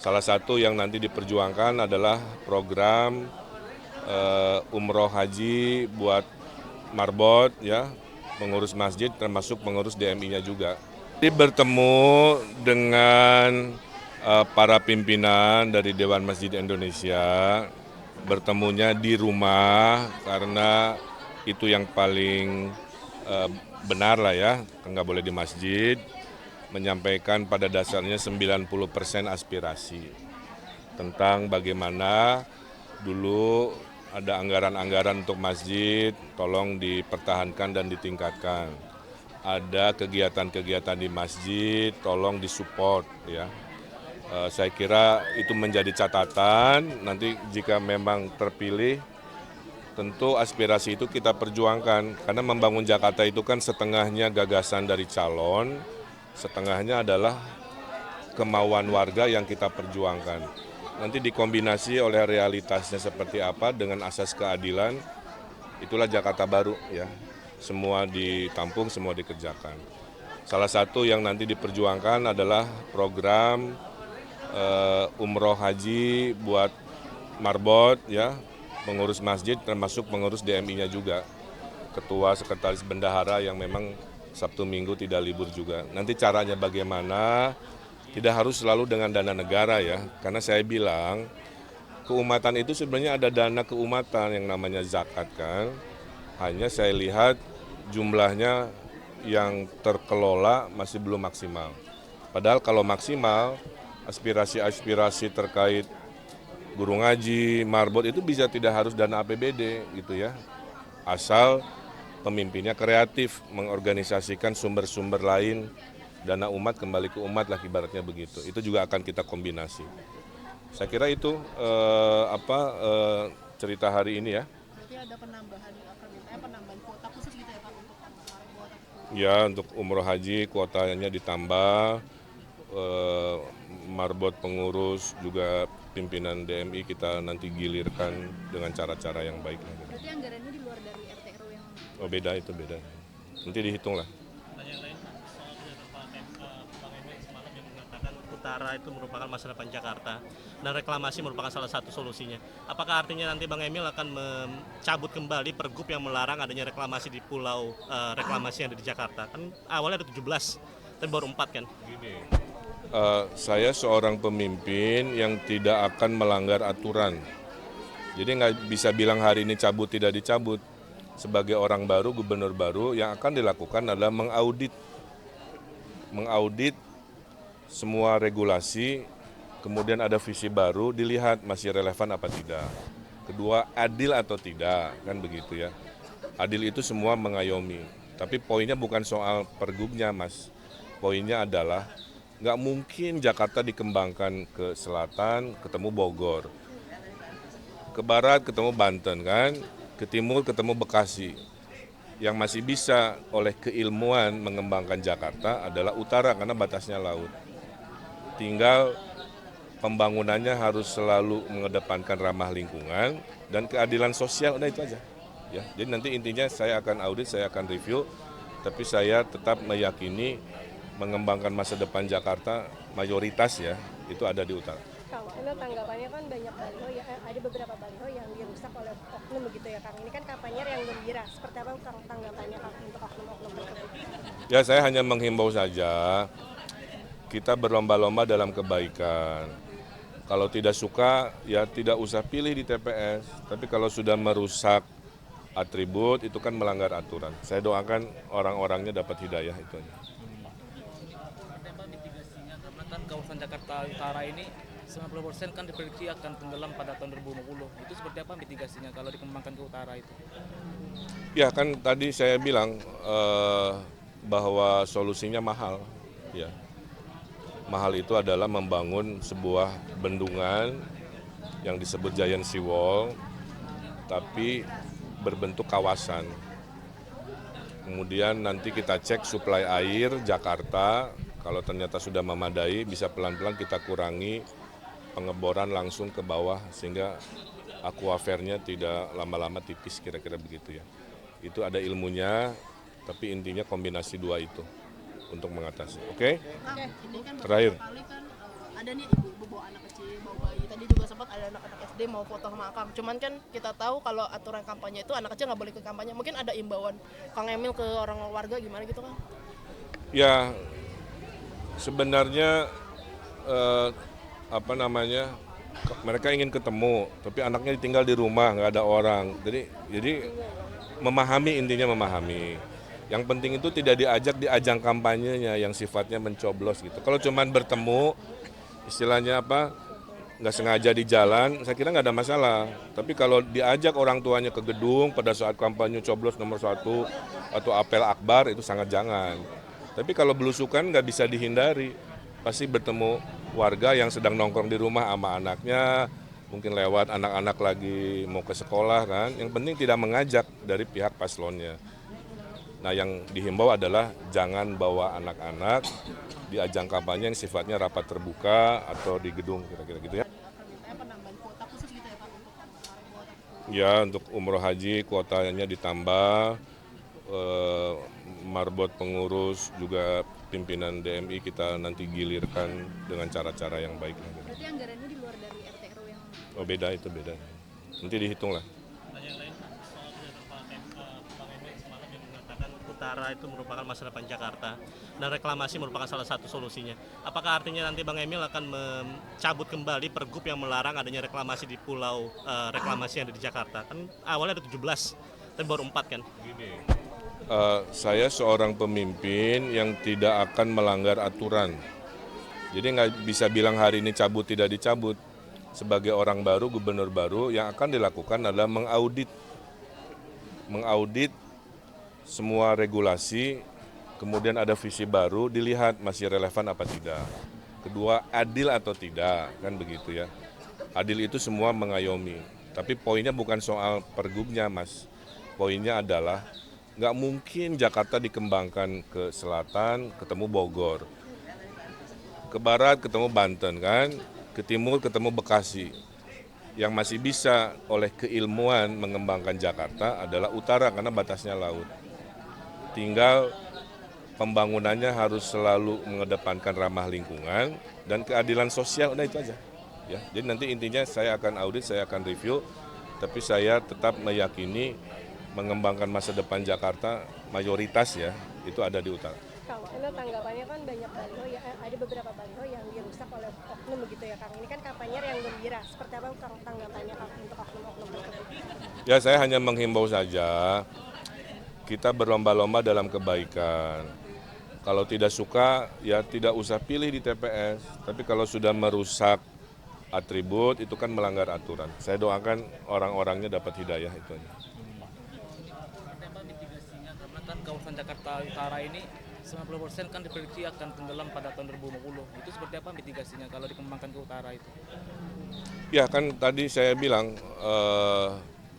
Salah satu yang nanti diperjuangkan adalah program umroh haji buat marbot, ya, pengurus masjid termasuk pengurus DMI-nya juga. Jadi bertemu dengan para pimpinan dari Dewan Masjid Indonesia, bertemunya di rumah karena itu yang paling benar lah ya, nggak boleh di masjid, menyampaikan pada dasarnya 90% aspirasi tentang bagaimana dulu ada anggaran-anggaran untuk masjid, tolong dipertahankan dan ditingkatkan. Ada kegiatan-kegiatan di masjid, tolong disupport ya. Saya kira itu menjadi catatan, nanti jika memang terpilih, tentu aspirasi itu kita perjuangkan, karena membangun Jakarta itu kan setengahnya gagasan dari calon, setengahnya adalah kemauan warga yang kita perjuangkan. Nanti dikombinasi oleh realitasnya seperti apa dengan asas keadilan, itulah Jakarta baru ya. Semua ditampung, semua dikerjakan. Salah satu yang nanti diperjuangkan adalah program umroh haji buat marbot ya, pengurus masjid termasuk pengurus DMI-nya juga. Ketua Sekretaris Bendahara yang memang Sabtu Minggu tidak libur juga. Nanti caranya bagaimana, tidak harus selalu dengan dana negara ya, karena saya bilang keumatan itu sebenarnya ada dana keumatan yang namanya zakat kan. Hanya saya lihat jumlahnya yang terkelola masih belum maksimal. Padahal kalau maksimal, aspirasi-aspirasi terkait guru ngaji, marbot itu bisa tidak harus dana APBD gitu ya. Asal pemimpinnya kreatif, mengorganisasikan sumber-sumber lain, dana umat kembali ke umat lah ibaratnya begitu. Itu juga akan kita kombinasi. Saya kira itu cerita hari ini ya. Berarti ada penambahan penambahan kuota khusus gitu ya Pak untuk marbot. Ya, untuk umroh haji kuotanya ditambah, marbot pengurus juga pimpinan DMI kita nanti gilirkan dengan cara-cara yang baik. Berarti anggarannya di luar dari RT RW yang Oh beda, itu beda. Nanti dihitung lah. Yang lain soal pernyataan Bang Emil semalam yang mengatakan utara itu merupakan masa depan Jakarta dan reklamasi merupakan salah satu solusinya. Apakah artinya nanti Bang Emil akan mencabut kembali pergub yang melarang adanya reklamasi di pulau reklamasi yang ada di Jakarta? Kan awalnya ada 17, tapi baru 4 kan? Gini, saya seorang pemimpin yang tidak akan melanggar aturan. Jadi nggak bisa bilang hari ini cabut tidak dicabut. Sebagai orang baru, gubernur baru, yang akan dilakukan adalah mengaudit semua regulasi, kemudian ada visi baru, dilihat masih relevan apa tidak. Kedua, adil atau tidak, kan begitu ya. Adil itu semua mengayomi. Tapi poinnya bukan soal pergubnya, Mas. Poinnya adalah nggak mungkin Jakarta dikembangkan ke selatan, ketemu Bogor. Ke barat ketemu Banten kan, ke timur ketemu Bekasi. Yang masih bisa oleh keilmuan mengembangkan Jakarta adalah utara karena batasnya laut. Tinggal pembangunannya harus selalu mengedepankan ramah lingkungan dan keadilan sosial, udah itu aja. Ya, jadi nanti intinya saya akan audit, saya akan review, tapi saya tetap meyakini mengembangkan masa depan Jakarta mayoritas ya itu ada di utara. Kalau ini tanggapannya kan banyak baliho ya, ada beberapa baliho yang dirusak oleh oknum begitu ya Kang. Ini kan kampanye yang gembira. Seperti apa Kang tanggapannya Kang untuk oknum-oknum tersebut? Ya saya hanya menghimbau saja, kita berlomba-lomba dalam kebaikan. Kalau tidak suka ya tidak usah pilih di TPS, tapi kalau sudah merusak atribut itu kan melanggar aturan. Saya doakan orang-orangnya dapat hidayah itu aja. Apa mitigasinya karena kan kawasan Jakarta Utara ini 90% kan diprediksi akan tenggelam pada tahun 2050. Itu seperti apa mitigasinya kalau dikembangkan ke utara itu? Ya kan tadi saya bilang bahwa solusinya mahal. Ya, mahal itu adalah membangun sebuah bendungan yang disebut Giant Seawall, tapi berbentuk kawasan. Kemudian nanti kita cek suplai air Jakarta, kalau ternyata sudah memadai bisa pelan-pelan kita kurangi pengeboran langsung ke bawah sehingga akuafernya tidak lama-lama tipis kira-kira begitu ya. Itu ada ilmunya, tapi intinya kombinasi dua itu untuk mengatasi. Oke? Ini kan Terakhir. beberapa kali kan ada nih ibu bawa anak kecil, bawa bayi. Tadi juga sempat ada anak-anak SD mau foto sama Akang. Cuman kan kita tahu kalau aturan kampanye itu anak kecil nggak boleh ke kampanye. Mungkin ada imbauan Kang Emil ke orang warga gimana gitu kan? Ya, sebenarnya mereka ingin ketemu, tapi anaknya ditinggal di rumah, nggak ada orang. Jadi memahami, intinya memahami. Yang penting itu tidak diajak di ajang kampanyenya yang sifatnya mencoblos gitu. Kalau cuman bertemu, istilahnya nggak sengaja di jalan, saya kira nggak ada masalah. Tapi kalau diajak orang tuanya ke gedung pada saat kampanye coblos nomor 1 atau apel akbar, itu sangat jangan. Tapi kalau belusukan nggak bisa dihindari, pasti bertemu warga yang sedang nongkrong di rumah sama anaknya, mungkin lewat anak-anak lagi mau ke sekolah kan. Yang penting tidak mengajak dari pihak paslonnya. Nah, yang dihimbau adalah jangan bawa anak-anak di ajang kampanye yang sifatnya rapat terbuka atau di gedung, kira-kira gitu ya. Akan mintanya penambahan kuota khusus gitu ya Pak untuk marbot. Ya, untuk umroh haji kuotanya ditambah, marbot pengurus juga pimpinan DMI kita nanti gilirkan dengan cara-cara yang baik. Berarti anggarannya di luar dari RT/RW yang Oh, beda, itu beda. Nanti dihitung lah. Nah, yang lain Pak, soal pernyataan Bang Emil semalam yang mengatakan utara itu merupakan masa depan Jakarta dan reklamasi merupakan salah satu solusinya. Apakah artinya nanti Bang Emil akan mencabut kembali pergub yang melarang adanya reklamasi di pulau reklamasi yang ada di Jakarta? Kan awalnya ada 17, tapi baru 4 kan? Saya seorang pemimpin yang tidak akan melanggar aturan. Jadi nggak bisa bilang hari ini cabut tidak dicabut. Sebagai orang baru, gubernur baru, yang akan dilakukan adalah mengaudit semua regulasi, kemudian ada visi baru, dilihat masih relevan apa tidak. Kedua, adil atau tidak, kan begitu ya. Adil itu semua mengayomi. Tapi poinnya bukan soal pergubnya, Mas. Poinnya adalah nggak mungkin Jakarta dikembangkan ke selatan, ketemu Bogor. Ke barat, ketemu Banten, kan? Ke timur, ketemu Bekasi. Yang masih bisa oleh keilmuan mengembangkan Jakarta adalah utara karena batasnya laut. Tinggal pembangunannya harus selalu mengedepankan ramah lingkungan dan keadilan sosial, udah itu aja. Ya, jadi nanti intinya saya akan audit, saya akan review, tapi saya tetap meyakini mengembangkan masa depan Jakarta mayoritas ya itu ada di utara. Kang, ini tanggapannya kan banyak baliho ya, ada beberapa baliho yang dirusak oleh oknum begitu ya Kang. Ini kan kampanye yang gembira. Seperti apa Kang tanggapannya Kang untuk oknum-oknum tersebut? Ya, saya hanya menghimbau saja, kita berlomba-lomba dalam kebaikan. Kalau tidak suka, ya tidak usah pilih di TPS. Tapi kalau sudah merusak atribut, itu kan melanggar aturan. Saya doakan orang-orangnya dapat hidayah itu aja. Tema mitigasinya karena kan kawasan Jakarta Utara ini 90% kan diprediksi akan tenggelam pada tahun 2050. Itu seperti apa mitigasinya kalau dikembangkan ke utara itu? Ya, kan tadi saya bilang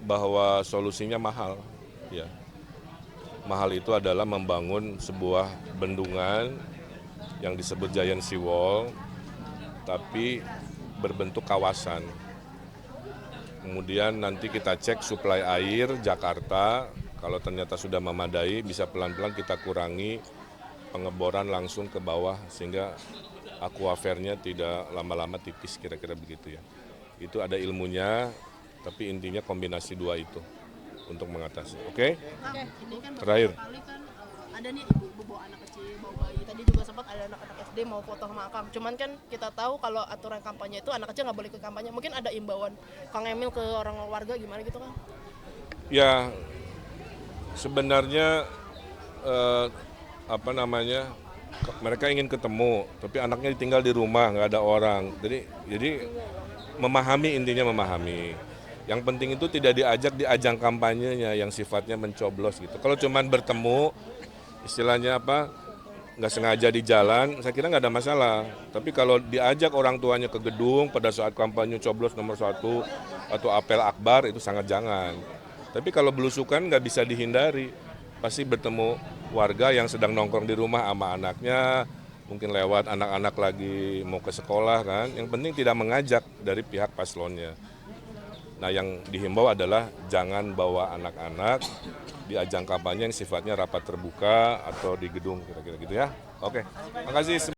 bahwa solusinya mahal. Ya. Mahal itu adalah membangun sebuah bendungan yang disebut Giant Sea Wall, tapi berbentuk kawasan. Kemudian nanti kita cek suplai air Jakarta, kalau ternyata sudah memadai bisa pelan-pelan kita kurangi pengeboran langsung ke bawah sehingga akuafernya tidak lama-lama tipis, kira-kira begitu ya. Itu ada ilmunya, tapi intinya kombinasi dua itu untuk mengatasi. Oke? Kang, ini kan Terakhir. beberapa kali kan ada nih ibu bawa anak kecil, bawa bayi. Tadi juga sempat ada anak-anak SD mau foto sama Akang. Cuman kan kita tahu kalau aturan kampanye itu anak kecil nggak boleh ke kampanye. Mungkin ada imbauan Kang Emil ke orang warga gimana gitu kan? Ya, sebenarnya mereka ingin ketemu, tapi anaknya ditinggal di rumah, nggak ada orang. Jadi memahami, intinya memahami. Yang penting itu tidak diajak di ajang kampanyenya yang sifatnya mencoblos gitu. Kalau cuman bertemu, istilahnya nggak sengaja di jalan, saya kira nggak ada masalah. Tapi kalau diajak orang tuanya ke gedung pada saat kampanye coblos nomor 1 atau apel akbar, itu sangat jangan. Tapi kalau belusukan nggak bisa dihindari, pasti bertemu warga yang sedang nongkrong di rumah sama anaknya, mungkin lewat anak-anak lagi mau ke sekolah kan. Yang penting tidak mengajak dari pihak paslonnya. Nah, yang dihimbau adalah jangan bawa anak-anak di ajang kampanye yang sifatnya rapat terbuka atau di gedung, kira-kira gitu ya. Oke, makasih.